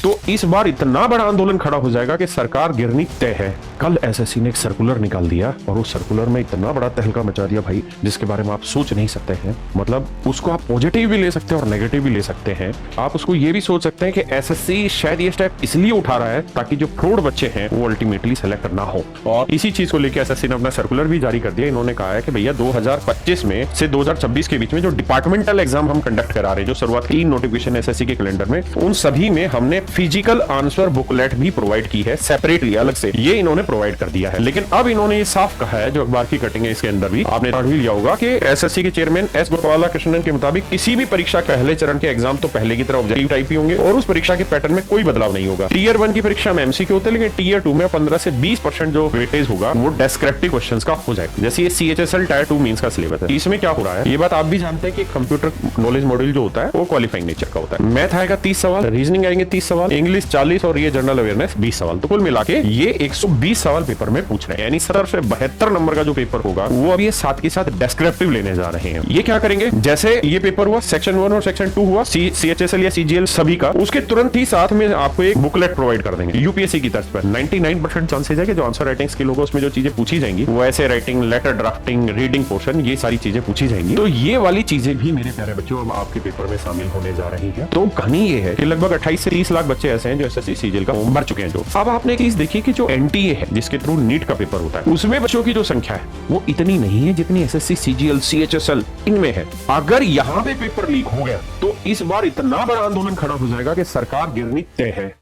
तो इस बार इतना बड़ा आंदोलन खड़ा हो जाएगा कि सरकार गिरनी तय है। कल एसएससी ने एक सर्कुलर निकाल दिया और उस सर्कुलर में इतना बड़ा तहलका मचा दिया भाई, जिसके बारे में आप सोच नहीं सकते हैं। मतलब उसको आप पॉजिटिव भी ले सकते हैं और नेगेटिव भी ले सकते हैं। आप उसको ये भी सोच सकते हैं कि एसएससी शायद ये स्टेप इसलिए उठा रहा है ताकि जो फ्रॉड बच्चे हैं वो अल्टीमेटली सेलेक्ट ना हो। और इसी चीज को लेकर एसएससी ने अपना सर्कुलर भी जारी कर दिया। इन्होंने कहा है कि भैया 2025 में से 2026 के बीच में जो डिपार्टमेंटल एग्जाम हम कंडक्ट करा रहे हैं, जो शुरुआत 3 नोटिफिकेशन एसएससी के कैलेंडर में, उन सभी में हमने फिजिकल आंसर बुकलेट भी प्रोवाइड की है सेपरेटली, अलग से। ये इन्होंने प्रोवाइड कर दिया है। लेकिन अब इन्होंने ये साफ कहा है, जो अखबार की कटिंग है इसके अंदर भी आपने पढ़ भी लिया होगा, कि एसएससी के चेयरमैन एस गोपाला कृष्णन के मुताबिक किसी भी परीक्षा के पहले चरण के एग्जाम तो पहले की तरह ऑब्जेक्टिव टाइप ही होंगे और उस परीक्षा के पैटर्न में कोई बदलाव नहीं होगा। टीयर 1 की परीक्षा में एमसीक्यू होते हैं, लेकिन टीयर 2 में 15 से 20% जो वेटेज होगा वो डिस्क्रिप्टिव क्वेश्चंस का हो जाएगा। जैसे ये सीएचएसएल टायर 2 मेंस का सिलेबस है। इसमें क्या हो रहा है ये बात आप भी जानते हैं कि कंप्यूटर नॉलेज मॉड्यूल जो होता है वो क्वालिफाइंग नेचर का होता है। मैथ आएगा 30 सवाल, रीजनिंग आएंगे 30 सवाल, इंग्लिश 40 और ये जनरल अवेयरनेस 20 सवाल। तो कुल मिला के ये 120 सवाल पेपर में पूछ रहे हैं। यानी 70 से 72 नंबर का जो पेपर होगा वो अब ये साथ के साथ डिस्क्रिप्टिव लेने जा रहे हैं। ये क्या करेंगे, जैसे ये पेपर हुआ सेक्शन 1 और सेक्शन 2 हुआ सीएचएसएल या सीजीएल सभी का, उसके तुरंत ही साथ में आपको एक बुकलेट प्रोवाइड कर देंगे यूपीएससी की तर्ज पर। 99% चांसेस है कि जो आंसर राइटिंग स्किल होगा उसमें जो चीजें पूछी जाएंगी वो ऐसे writing, letter drafting, reading portion, ये सारी चीजें पूछी जाएंगी। तो ये वाली चीजें भी मेरे प्यारे बच्चों अब आपके पेपर में शामिल होने जा रही है। तो कहानी ये है कि लगभग 28 से 30 लाख बच्चे ऐसे हैं जो एसएससी सीजीएल का फॉर्म भर चुके हैं। जो अब आपने एक चीज देखी कि जो एनटीए है जिसके थ्रू नीट का पेपर होता है, उसमें बच्चों की जो संख्या है वो इतनी नहीं है जितनी एसएससी सीजीएल सीएचएसएल इनमें है। अगर यहाँ पे पेपर लीक हो गया तो इस बार इतना बड़ा आंदोलन खड़ा हो जाएगा कि सरकार गिरनी तय है।